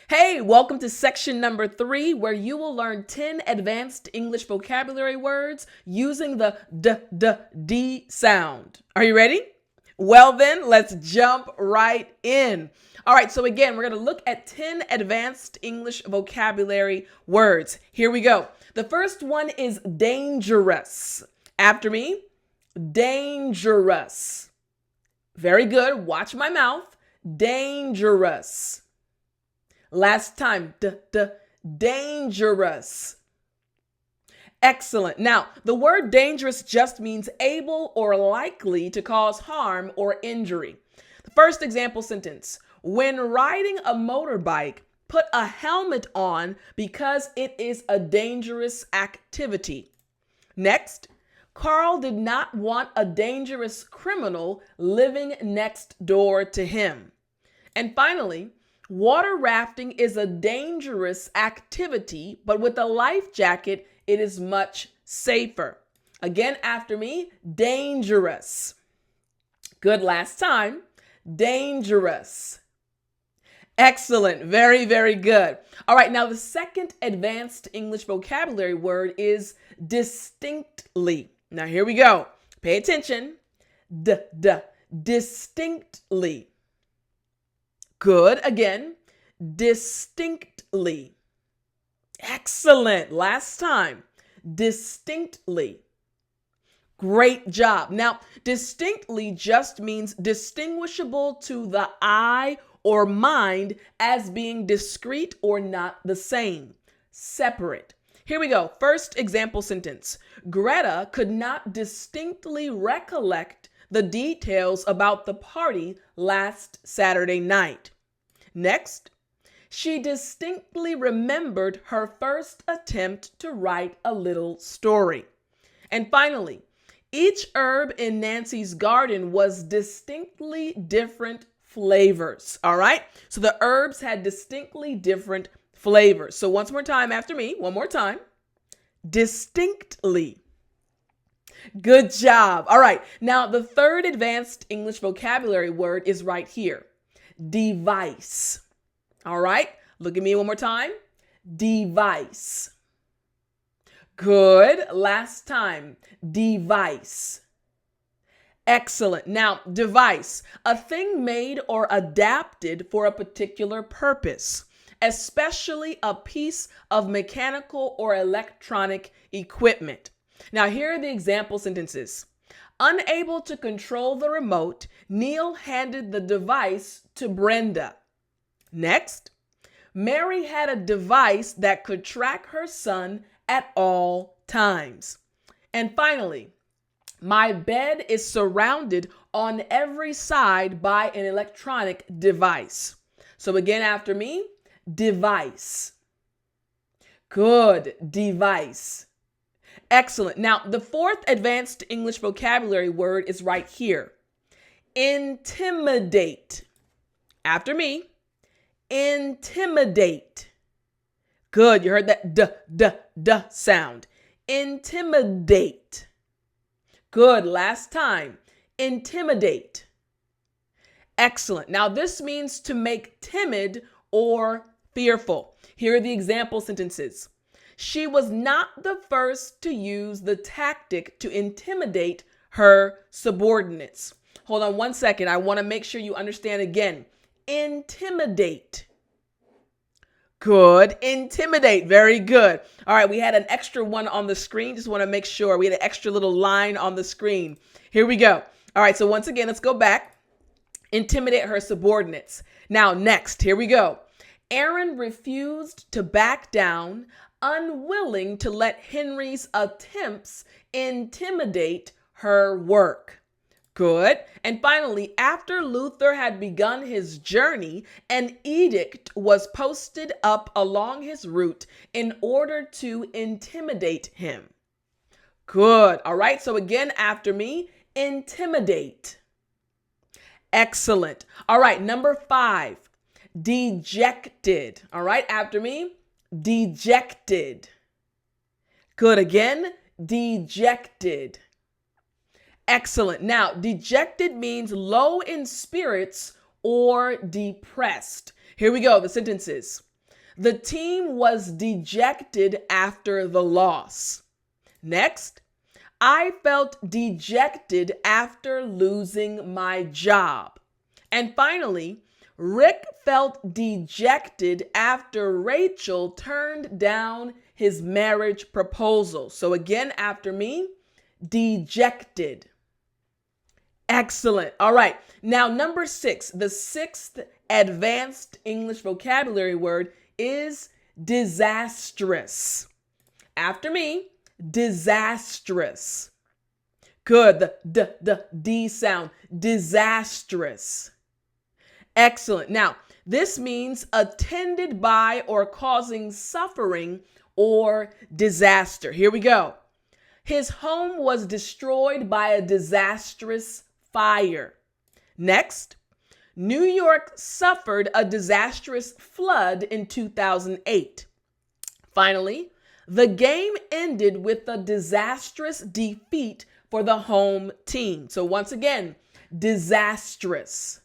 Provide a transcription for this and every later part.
Hey, welcome to section number 3, where you will learn 10 advanced English vocabulary words using the D sound. Are you ready? Well then, let's jump right in. All right, so again, we're going to look at 10 advanced English vocabulary words. Here we go. The first one is dangerous. After me, dangerous. Very good. Watch my mouth. Dangerous. Last time, dangerous. Excellent. Now, the word dangerous just means able or likely to cause harm or injury. The first example sentence, when riding a motorbike, put a helmet on because it is a dangerous activity. Next, Carl did not want a dangerous criminal living next door to him. And finally, water rafting is a dangerous activity, but with a life jacket, it is much safer. Again, after me, dangerous. Good, last time, dangerous. Excellent, very, very good. All right, now the second advanced English vocabulary word is distinctly. Now here we go. Pay attention. Distinctly. Good. Again, distinctly. Excellent. Last time, distinctly. Great job. Now, distinctly just means distinguishable to the eye or mind as being discrete or not the same, separate. Here we go. First example sentence. Greta could not distinctly recollect the details about the party last Saturday night. Next, she distinctly remembered her first attempt to write a little story. And finally, each herb in Nancy's garden was distinctly different flavors. All right? So the herbs had distinctly different flavors. So once more time after me, one more time. Distinctly. Good job. All right. Now, the third advanced English vocabulary word is right here. Device. All right. Look at me one more time. Device. Good. Last time. Device. Excellent. Now, device, a thing made or adapted for a particular purpose, especially a piece of mechanical or electronic equipment. Now, here are the example sentences. Unable to control the remote, Neil handed the device to Brenda. Next, Mary had a device that could track her son at all times. And finally, my bed is surrounded on every side by an electronic device. So again, after me, device. Good, device. Excellent. Now, the fourth advanced English vocabulary word is right here. Intimidate. After me, intimidate. Good. You heard that sound. Intimidate. Good. Last time. Intimidate. Excellent. Now, this means to make timid or fearful. Here are the example sentences. She was not the first to use the tactic to intimidate her subordinates. Hold on one second. I want to make sure you understand again. Intimidate. Good. Intimidate. Very good. All right. We had an extra one on the screen. Just want to make sure we had an extra little line on the screen. Here we go. All right. So once again, let's go back. Intimidate her subordinates. Now, next, here we go. Aaron refused to back down, unwilling to let Henry's attempts intimidate her work. Good. And finally, after Luther had begun his journey, an edict was posted up along his route in order to intimidate him. Good. All right. So again, after me, intimidate. Excellent. All right. Number 5, dejected. All right. After me, dejected. Good. Again, dejected. Excellent. Now, dejected means low in spirits or depressed. Here we go. The sentences. The team was dejected after the loss. Next, I felt dejected after losing my job. And finally, Rick felt dejected after Rachel turned down his marriage proposal. So again, after me, dejected. Excellent. All right. Now, number 6, the 6th advanced English vocabulary word is disastrous. After me, disastrous. Good. The D sound. Disastrous. Excellent. Now, this means attended by or causing suffering or disaster. Here we go. His home was destroyed by a disastrous fire. Next, New York suffered a disastrous flood in 2008. Finally, the game ended with a disastrous defeat for the home team. So once again, disastrous.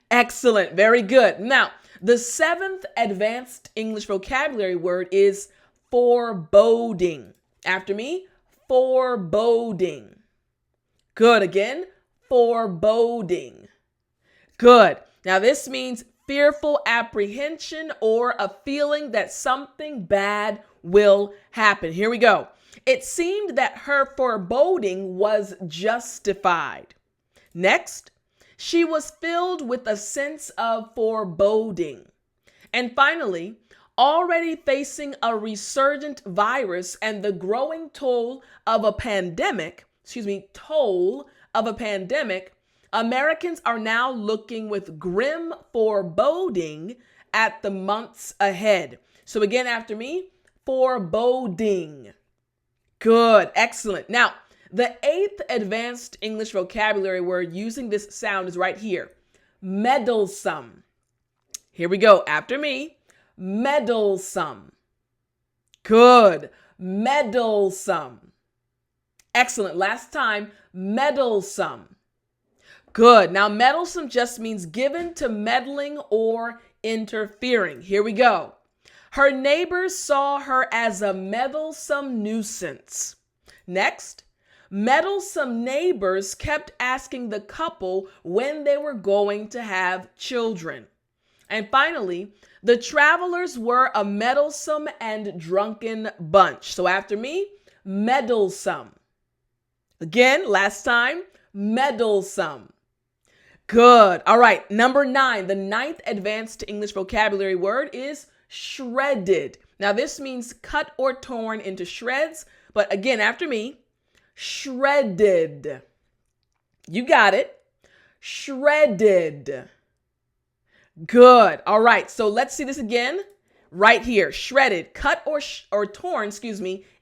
Excellent. Very good. Now, the 7th advanced English vocabulary word is foreboding. After me, foreboding. Good. Again, foreboding. Good. Now, this means fearful apprehension or a feeling that something bad will happen. Here we go. It seemed that her foreboding was justified. Next, she was filled with a sense of foreboding. And finally, already facing a resurgent virus and the growing toll of a pandemic, Americans are now looking with grim foreboding at the months ahead. So again, after me, foreboding. Good. Excellent. Now, the 8th advanced English vocabulary word using this sound is right here. Meddlesome. Here we go. After me, meddlesome. Good. Meddlesome. Excellent. Last time, meddlesome. Good. Now, meddlesome just means given to meddling or interfering. Here we go. Her neighbors saw her as a meddlesome nuisance. Next, meddlesome neighbors kept asking the couple when they were going to have children. And finally, the travelers were a meddlesome and drunken bunch. So after me, meddlesome. Again, last time, meddlesome. Good. All right. Number 9, the 9th advanced English vocabulary word is shredded. Now, this means cut or torn into shreds. But again, after me, shredded. You got it. Shredded. Good. All right. So let's see this again. Right here. Shredded. Cut or torn,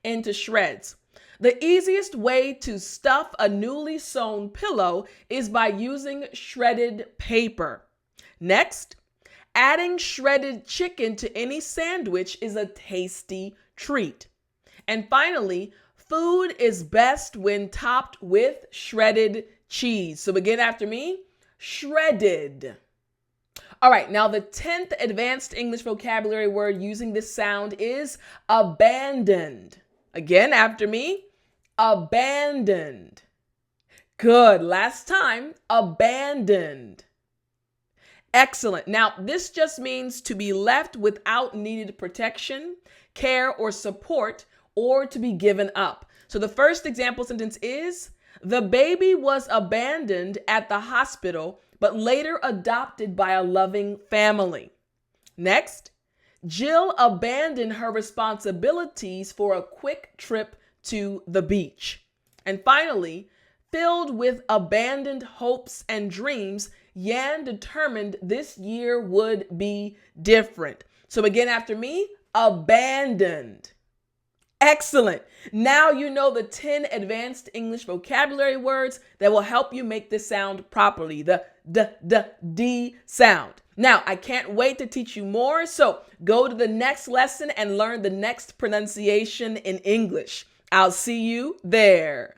into shreds. The easiest way to stuff a newly sewn pillow is by using shredded paper. Next, adding shredded chicken to any sandwich is a tasty treat. And finally, food is best when topped with shredded cheese. So again, after me, shredded. All right, now the 10th advanced English vocabulary word using this sound is abandoned. Again, after me, abandoned. Good. Last time, abandoned. Excellent. Now, this just means to be left without needed protection, care, or support, or to be given up. So the first example sentence is, the baby was abandoned at the hospital, but later adopted by a loving family. Next, Jill abandoned her responsibilities for a quick trip to the beach. And finally, filled with abandoned hopes and dreams, Yan determined this year would be different. So again, after me, abandoned. Excellent. Now you know the 10 advanced English vocabulary words that will help you make this sound properly, the D sound. Now, I can't wait to teach you more, so go to the next lesson and learn the next pronunciation in English. I'll see you there.